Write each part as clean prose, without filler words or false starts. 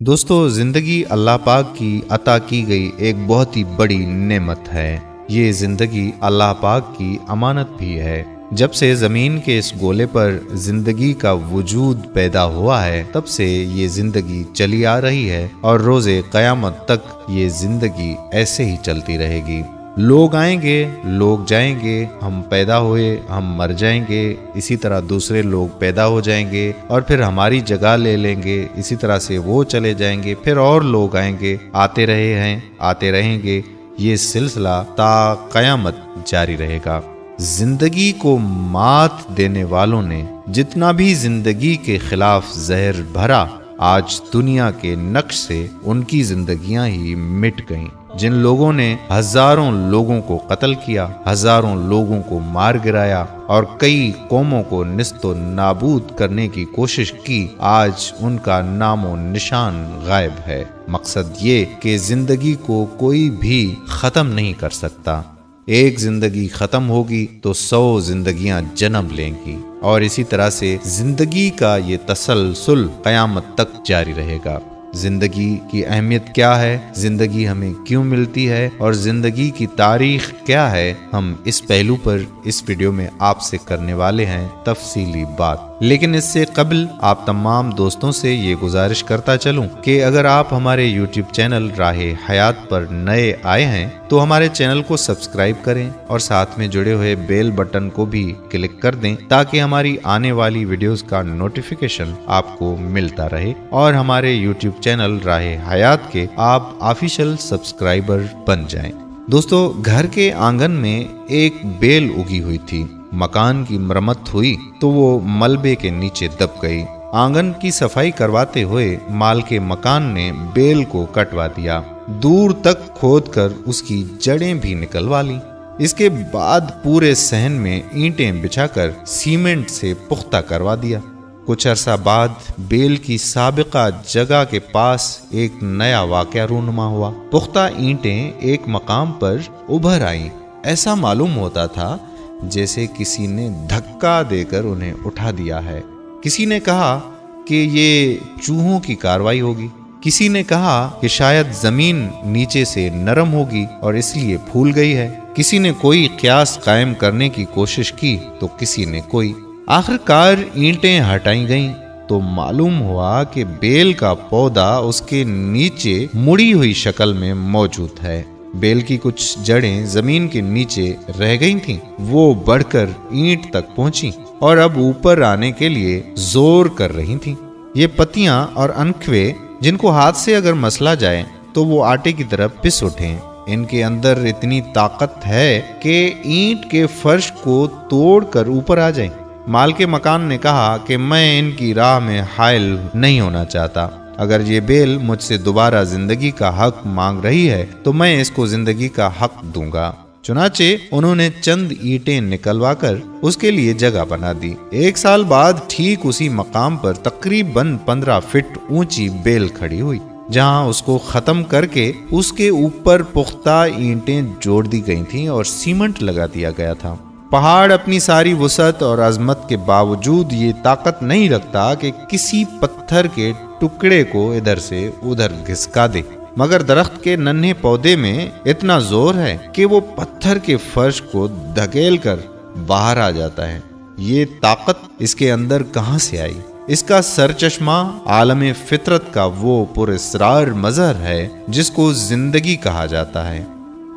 دوستو، زندگی اللہ پاک کی عطا کی گئی ایک بہت ہی بڑی نعمت ہے۔ یہ زندگی اللہ پاک کی امانت بھی ہے۔ جب سے زمین کے اس گولے پر زندگی کا وجود پیدا ہوا ہے، تب سے یہ زندگی چلی آ رہی ہے اور روز قیامت تک یہ زندگی ایسے ہی چلتی رہے گی۔ لوگ آئیں گے، لوگ جائیں گے، ہم پیدا ہوئے، ہم مر جائیں گے، اسی طرح دوسرے لوگ پیدا ہو جائیں گے اور پھر ہماری جگہ لے لیں گے، اسی طرح سے وہ چلے جائیں گے، پھر اور لوگ آئیں گے، آتے رہے ہیں، آتے رہیں گے، یہ سلسلہ تا قیامت جاری رہے گا۔ زندگی کو مات دینے والوں نے جتنا بھی زندگی کے خلاف زہر بھرا، آج دنیا کے نقش سے ان کی زندگیاں ہی مٹ گئیں۔ جن لوگوں نے ہزاروں لوگوں کو قتل کیا، ہزاروں لوگوں کو مار گرایا اور کئی قوموں کو نیست و نابود کرنے کی کوشش کی، آج ان کا نام و نشان غائب ہے۔ مقصد یہ کہ زندگی کو کوئی بھی ختم نہیں کر سکتا۔ ایک زندگی ختم ہوگی تو 100 زندگیاں جنم لیں گی، اور اسی طرح سے زندگی کا یہ تسلسل قیامت تک جاری رہے گا۔ زندگی کی اہمیت کیا ہے، زندگی ہمیں کیوں ملتی ہے، اور زندگی کی تاریخ کیا ہے، ہم اس پہلو پر اس ویڈیو میں آپ سے کرنے والے ہیں تفصیلی بات۔ لیکن اس سے قبل آپ تمام دوستوں سے یہ گزارش کرتا چلوں کہ اگر آپ ہمارے YouTube چینل راہ حیات پر نئے آئے ہیں تو ہمارے چینل کو سبسکرائب کریں اور ساتھ میں جڑے ہوئے بیل بٹن کو بھی کلک کر دیں تاکہ ہماری آنے والی ویڈیوز کا نوٹیفیکیشن آپ کو ملتا رہے، اور ہمارے YouTube چینل راہ حیات کے آپ آفیشل سبسکرائبر بن جائیں۔ دوستو، گھر کے آنگن میں ایک بیل اگی ہوئی تھی۔ مکان کی مرمت ہوئی تو وہ ملبے کے نیچے دب گئی۔ آنگن کی صفائی کرواتے ہوئے مالک مکان نے بیل کو کٹوا دیا، دور تک کھود کر اس کی جڑیں بھی نکلوا لی۔ اس کے بعد پورے صحن میں اینٹیں بچھا کر سیمنٹ سے پختہ کروا دیا۔ کچھ عرصہ بعد بیل کی سابقہ جگہ کے پاس ایک نیا واقعہ رونما ہوا۔ پختہ اینٹیں ایک مقام پر ابھر آئیں۔ ایسا معلوم ہوتا تھا جیسے کسی نے دھکا دے کر انہیں اٹھا دیا ہے۔ کسی نے کہا کہ یہ چوہوں کی کاروائی ہوگی، کسی نے کہا کہ شاید زمین نیچے سے نرم ہوگی اور اس لیے پھول گئی ہے، کسی نے کوئی قیاس قائم کرنے کی کوشش کی تو کسی نے کوئی۔ آخر کار اینٹیں ہٹائی گئیں تو معلوم ہوا کہ بیل کا پودا اس کے نیچے مڑی ہوئی شکل میں موجود ہے۔ بیل کی کچھ جڑیں زمین کے نیچے رہ گئی تھیں، وہ بڑھ کر اینٹ تک پہنچی اور اب اوپر آنے کے لیے زور کر رہی تھیں۔ یہ پتیاں اور انکھوے جن کو ہاتھ سے اگر مسلا جائے تو وہ آٹے کی طرح پس اٹھیں۔ ان کے اندر اتنی طاقت ہے کہ اینٹ کے فرش کو توڑ کر اوپر آ جائیں۔ مالک مکان نے کہا کہ میں ان کی راہ میں حائل نہیں ہونا چاہتا۔ اگر یہ بیل مجھ سے دوبارہ زندگی کا حق مانگ رہی ہے تو میں اس کو زندگی کا حق دوں گا۔ چنانچہ انہوں نے چند اینٹیں نکلوا کر اس کے لیے جگہ بنا دی۔ 1 سال بعد ٹھیک اسی مقام پر تقریباً 15 فٹ اونچی بیل کھڑی ہوئی، جہاں اس کو ختم کر کے اس کے اوپر پختہ اینٹیں جوڑ دی گئی تھیں اور سیمنٹ لگا دیا گیا تھا۔ پہاڑ اپنی ساری وسعت اور عظمت کے باوجود یہ طاقت نہیں رکھتا کہ کسی پتھر کے ٹکڑے کو ادھر سے ادھر گھسکا دے، مگر درخت کے ننھے پودے میں اتنا زور ہے کہ وہ پتھر کے فرش کو دھکیل کر باہر آ جاتا ہے۔ یہ طاقت اس کے اندر کہاں سے آئی؟ اس کا سرچشمہ عالم فطرت کا وہ پراسرار مظہر ہے جس کو زندگی کہا جاتا ہے۔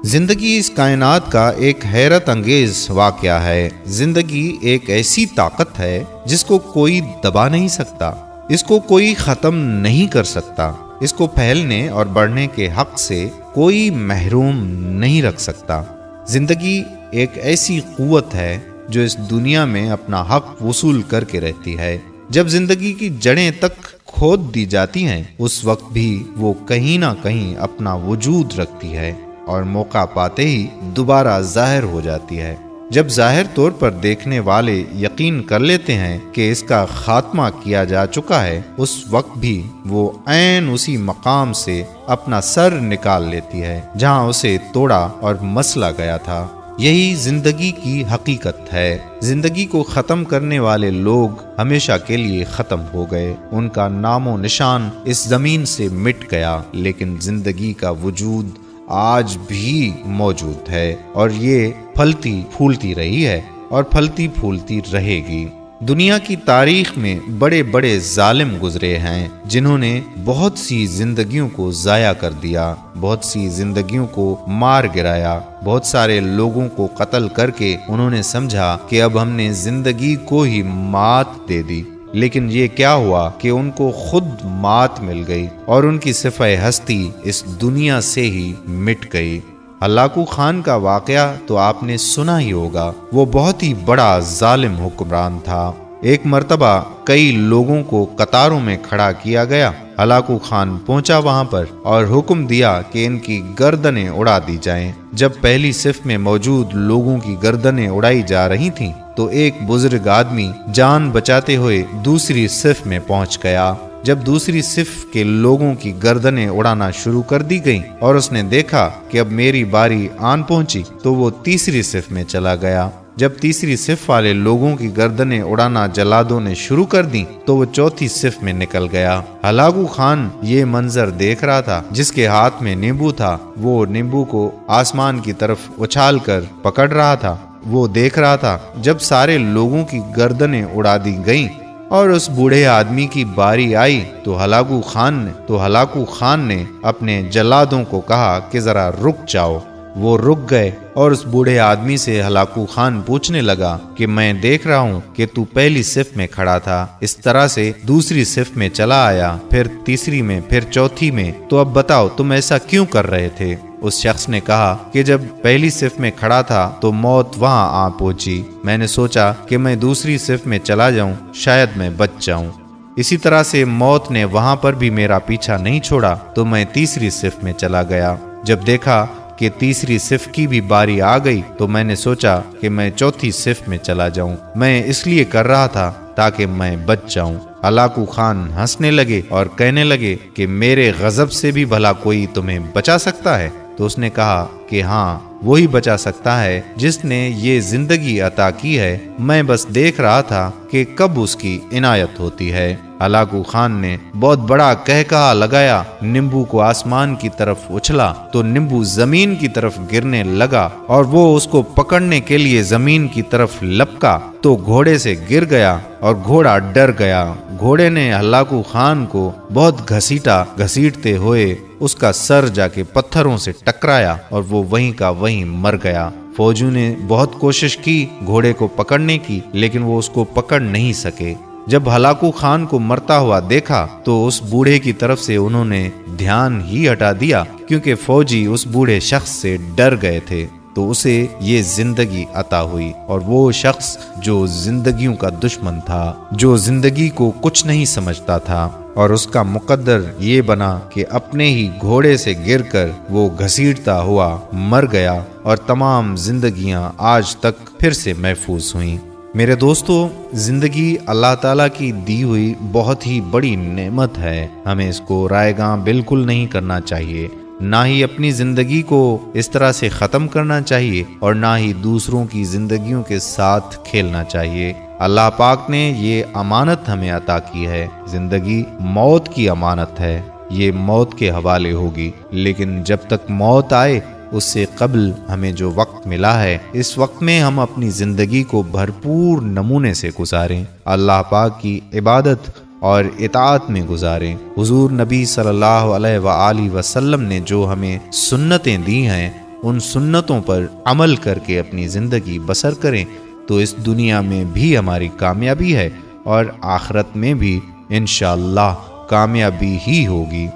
زندگی اس کائنات کا ایک حیرت انگیز واقعہ ہے۔ زندگی ایک ایسی طاقت ہے جس کو کوئی دبا نہیں سکتا، اس کو کوئی ختم نہیں کر سکتا، اس کو پھیلنے اور بڑھنے کے حق سے کوئی محروم نہیں رکھ سکتا۔ زندگی ایک ایسی قوت ہے جو اس دنیا میں اپنا حق وصول کر کے رہتی ہے۔ جب زندگی کی جڑیں تک کھود دی جاتی ہیں اس وقت بھی وہ کہیں نہ کہیں اپنا وجود رکھتی ہے اور موقع پاتے ہی دوبارہ ظاہر ہو جاتی ہے۔ جب ظاہر طور پر دیکھنے والے یقین کر لیتے ہیں کہ اس کا خاتمہ کیا جا چکا ہے، اس وقت بھی وہ عین اسی مقام سے اپنا سر نکال لیتی ہے جہاں اسے توڑا اور مسلا گیا تھا۔ یہی زندگی کی حقیقت ہے۔ زندگی کو ختم کرنے والے لوگ ہمیشہ کے لیے ختم ہو گئے، ان کا نام و نشان اس زمین سے مٹ گیا، لیکن زندگی کا وجود آج بھی موجود ہے، اور یہ پھلتی پھولتی رہی ہے اور پھلتی پھولتی رہے گی۔ دنیا کی تاریخ میں بڑے بڑے ظالم گزرے ہیں جنہوں نے بہت سی زندگیوں کو ضائع کر دیا، بہت سی زندگیوں کو مار گرایا، بہت سارے لوگوں کو قتل کر کے انہوں نے سمجھا کہ اب ہم نے زندگی کو ہی مات دے دی، لیکن یہ کیا ہوا کہ ان کو خود مات مل گئی اور ان کی صفحہ ہستی اس دنیا سے ہی مٹ گئی۔ ہلاکو خان کا واقعہ تو آپ نے سنا ہی ہوگا، وہ بہت ہی بڑا ظالم حکمران تھا۔ ایک مرتبہ کئی لوگوں کو قطاروں میں کھڑا کیا گیا، ہلاکو خان پہنچا وہاں پر اور حکم دیا کہ ان کی گردنیں اڑا دی جائیں۔ جب پہلی صف میں موجود لوگوں کی گردنیں اڑائی جا رہی تھیں تو ایک بزرگ آدمی جان بچاتے ہوئے دوسری صف میں پہنچ گیا۔ جب دوسری صف کے لوگوں کی گردنیں اڑانا شروع کر دی گئیں اور اس نے دیکھا کہ اب میری باری آن پہنچی تو وہ تیسری صف میں چلا گیا۔ جب تیسری صف والے لوگوں کی گردنیں اڑانا جلادوں نے شروع کر دیں تو وہ چوتھی صف میں نکل گیا۔ ہلاکو خان یہ منظر دیکھ رہا تھا، جس کے ہاتھ میں نیمبو تھا وہ نیمبو کو آسمان کی طرف اچھال کر پکڑ رہا تھا۔ وہ دیکھ رہا تھا جب سارے لوگوں کی گردنیں اڑا دی گئیں اور اس بوڑھے آدمی کی باری آئی تو ہلاکو خان نے اپنے جلادوں کو کہا کہ ذرا رک جاؤ۔ وہ رک گئے اور اس بوڑھے آدمی سے ہلاکو خان پوچھنے لگا کہ میں دیکھ رہا ہوں کہ تو پہلی صف میں کھڑا تھا، اس طرح سے دوسری صف میں چلا آیا، پھر تیسری میں، پھر چوتھی میں، تو اب بتاؤ تم ایسا کیوں کر رہے تھے؟ اس شخص نے کہا کہ جب پہلی صف میں کھڑا تھا تو موت وہاں آ پہنچی، میں نے سوچا کہ میں دوسری صف میں چلا جاؤں، شاید میں بچ جاؤں۔ اسی طرح سے موت نے وہاں پر بھی میرا پیچھا نہیں چھوڑا تو میں تیسری صف میں چلا گیا۔ جب دیکھا کہ تیسری صف کی بھی باری آ گئی تو میں نے سوچا کہ میں چوتھی صف میں چلا جاؤں، میں اس لیے کر رہا تھا تاکہ میں بچ جاؤں۔ ہلاکو خان ہنسنے لگے اور کہنے لگے کہ میرے غضب سے بھی بھلا کوئی تمہیں بچا سکتا ہے؟ تو اس نے کہا کہ ہاں، وہی بچا سکتا ہے جس نے یہ زندگی عطا کی ہے، میں بس دیکھ رہا تھا کہ کب اس کی عنایت ہوتی ہے۔ ہلاکو خان نے بہت بڑا کہکہا لگایا، نیمبو کو آسمان کی طرف اچھلا تو نیمبو زمین کی طرف گرنے لگا اور وہ اس کو پکڑنے کے لیے زمین کی طرف لپکا تو گھوڑے سے گر گیا اور گھوڑا ڈر گیا۔ گھوڑے نے ہلاکو خان کو بہت گھسیٹتے ہوئے اس کا سر جا کے پتھروں سے ٹکرایا اور وہ وہیں کا وہیں مر گیا۔ فوجیوں نے بہت کوشش کی گھوڑے کو پکڑنے کی، لیکن وہ اس کو پکڑ نہیں سکے۔ جب ہلاکو خان کو مرتا ہوا دیکھا تو اس بوڑھے کی طرف سے انہوں نے دھیان ہی ہٹا دیا، کیونکہ فوجی اس بوڑھے شخص سے ڈر گئے تھے، تو اسے یہ زندگی عطا ہوئی۔ اور وہ شخص جو زندگیوں کا دشمن تھا، جو زندگی کو کچھ نہیں سمجھتا تھا، اور اس کا مقدر یہ بنا کہ اپنے ہی گھوڑے سے گر کر وہ گھسیٹتا ہوا مر گیا، اور تمام زندگیاں آج تک پھر سے محفوظ ہوئیں۔ میرے دوستو، زندگی اللہ تعالیٰ کی دی ہوئی بہت ہی بڑی نعمت ہے، ہمیں اس کو رائے گاں بالکل نہیں کرنا چاہیے، نہ ہی اپنی زندگی کو اس طرح سے ختم کرنا چاہیے اور نہ ہی دوسروں کی زندگیوں کے ساتھ کھیلنا چاہیے۔ اللہ پاک نے یہ امانت ہمیں عطا کی ہے، زندگی موت کی امانت ہے، یہ موت کے حوالے ہوگی، لیکن جب تک موت آئے اس سے قبل ہمیں جو وقت ملا ہے، اس وقت میں ہم اپنی زندگی کو بھرپور نمونے سے گزاریں، اللہ پاک کی عبادت اور اطاعت میں گزاریں۔ حضور نبی صلی اللہ علیہ وآلہ وسلم نے جو ہمیں سنتیں دی ہیں، ان سنتوں پر عمل کر کے اپنی زندگی بسر کریں تو اس دنیا میں بھی ہماری کامیابی ہے اور آخرت میں بھی انشاءاللہ کامیابی ہی ہوگی۔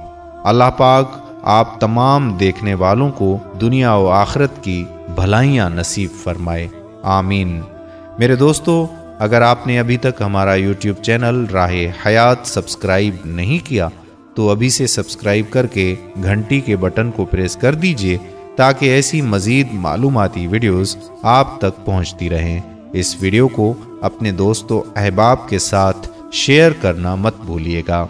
اللہ پاک آپ تمام دیکھنے والوں کو دنیا و آخرت کی بھلائیاں نصیب فرمائے، آمین۔ میرے دوستو، اگر آپ نے ابھی تک ہمارا یوٹیوب چینل راہ حیات سبسکرائب نہیں کیا تو ابھی سے سبسکرائب کر کے گھنٹی کے بٹن کو پریس کر دیجئے تاکہ ایسی مزید معلوماتی ویڈیوز آپ تک پہنچتی رہیں۔ اس ویڈیو کو اپنے دوست و احباب کے ساتھ شیئر کرنا مت بھولیے گا۔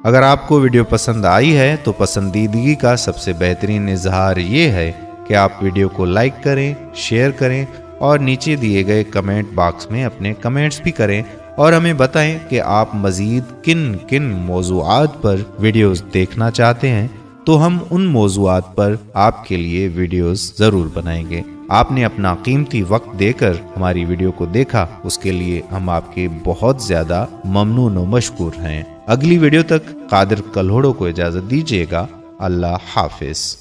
اگر آپ کو ویڈیو پسند آئی ہے تو پسندیدگی کا سب سے بہترین اظہار یہ ہے کہ آپ ویڈیو کو لائک کریں، شیئر کریں اور نیچے دیے گئے کمنٹ باکس میں اپنے کمنٹس بھی کریں اور ہمیں بتائیں کہ آپ مزید کن کن موضوعات پر ویڈیوز دیکھنا چاہتے ہیں، تو ہم ان موضوعات پر آپ کے لیے ویڈیوز ضرور بنائیں گے۔ آپ نے اپنا قیمتی وقت دے کر ہماری ویڈیو کو دیکھا، اس کے لیے ہم آپ کے بہت زیادہ ممنون و مشکور ہیں۔ اگلی ویڈیو تک قادر کلہوڑو کو اجازت دیجیے گا۔ اللہ حافظ۔